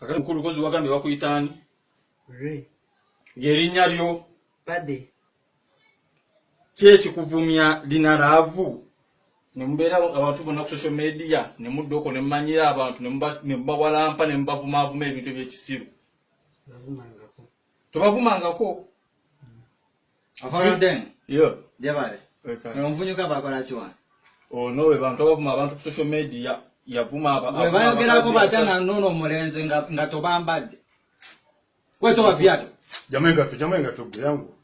Kakati mukulu kozi wagambye bakuyitaani? Ng'erinnya lyo Bade. Ki ekikuvumya lina laavu? Ne mubeera abantu bonna ku social media ne mudda okwo ne mumanyira abantu ne mubawalampa ne mubavumaavuma ebintu eby'ekisiru. Tobavumangako? Afarodden. Yo. Jabale. Omuvunyuka bakola ki wano? Ono we bantu abavuma abantu ku social media yavuma abantu. Bwe bayogerako batya na nnono omulenzi nga tobambadde. We towa viatu. Jamenga tu gwe yangu.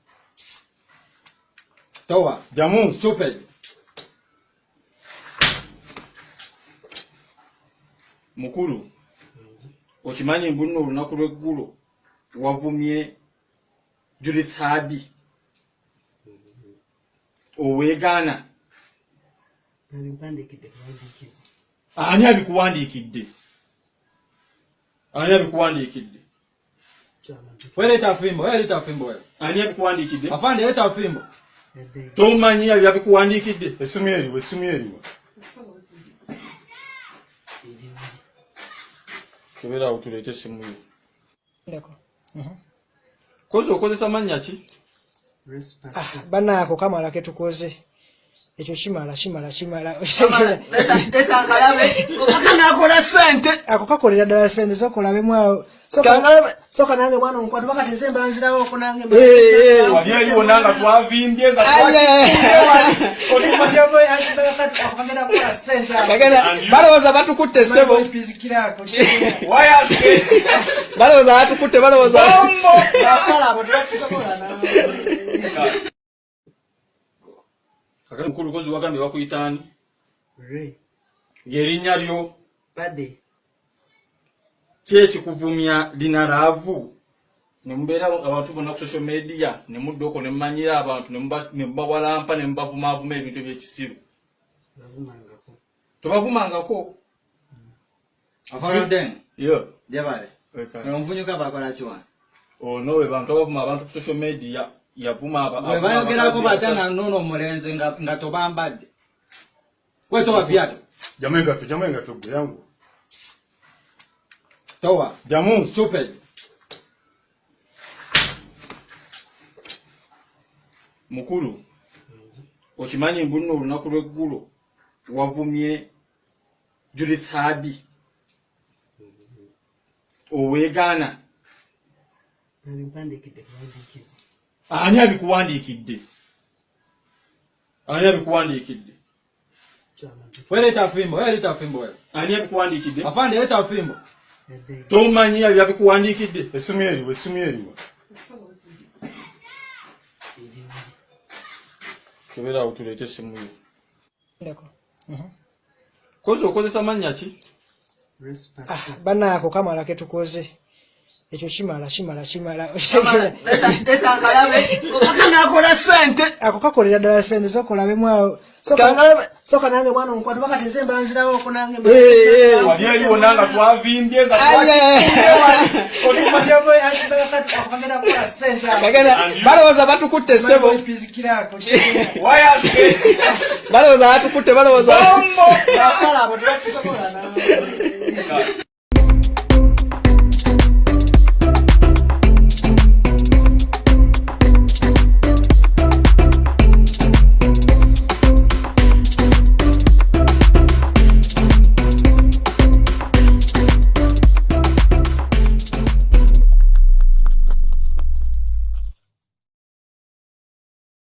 Towa. Jamu. Stupid. Mukulu. Okimanyi mbuno olunaku lw'eggulo wavumye Judith Hadi. Oweegaana. Ani abikuwandiikidde? Weleta fimbo. Ani abikuwandiikidde? Afande leta fimbo. Tomanyi abikuwandiikidde? Esimu eriwa. Kebera otuleete essimu yo. Kozi okozesa mannya ki? Banaako kamala ke tukoze. Ekyo kimala. Leta nkalabe. Obakanakola ssente. Ako kakolera ddala ssente zokolabe awo. Soka nange mwana omukwatu bakati nze mbanzirawo oko nange. Wali aliwo nanga twavimbye nga balowooza batukutte ssebo. Balowooza batukutte Kakati mukulu kozi wagambye bakuyitaani? Ng'erinnya lyo Bade. Ki ekikuvumya lina laavu? Ne mubeera abantu bonna ku social media ne mudda okwo ne mumanyira abantu ne mubawalampa ne mubavumaavuma ebintu eby'ekisiru. Tobavumangako? Afarodden. Yo. Jabale. Omuvunyuka bakola ki wano? Ono we bantu abavuma abantu ku social media yavuma bwe bayogerako batya na nnono omulenzi nga tobambadde. We towa viatu. Jamenga tu gwe yangu. Towa. Jamu. Stupid. Mukulu. Okimanyi mbuno olunaku lw'eggulo wavumye Judith Hadi. Oweegaana. Ani abikuwandiikidde? Weleta fimbo. Ani abikuwandiikidde? Afande leta fimbo. Tomanyi abikuwandiikidde? Esimu eriwa. Kebera otuleete essimu yo. Kozi okozesa mannya ki? Banaako kamala ke tukoze. Ekyo kimala. Leta nkalabe. Obakanakola ssente. Ako kakolera ddala ssente zokolabemu awo. Soka nange mwana omukwatu bakati nze mbanzirawo oko nange. Wali aliwo nanga twavimbye nga balowooza batukutte ssebo. Balowooza batukutte.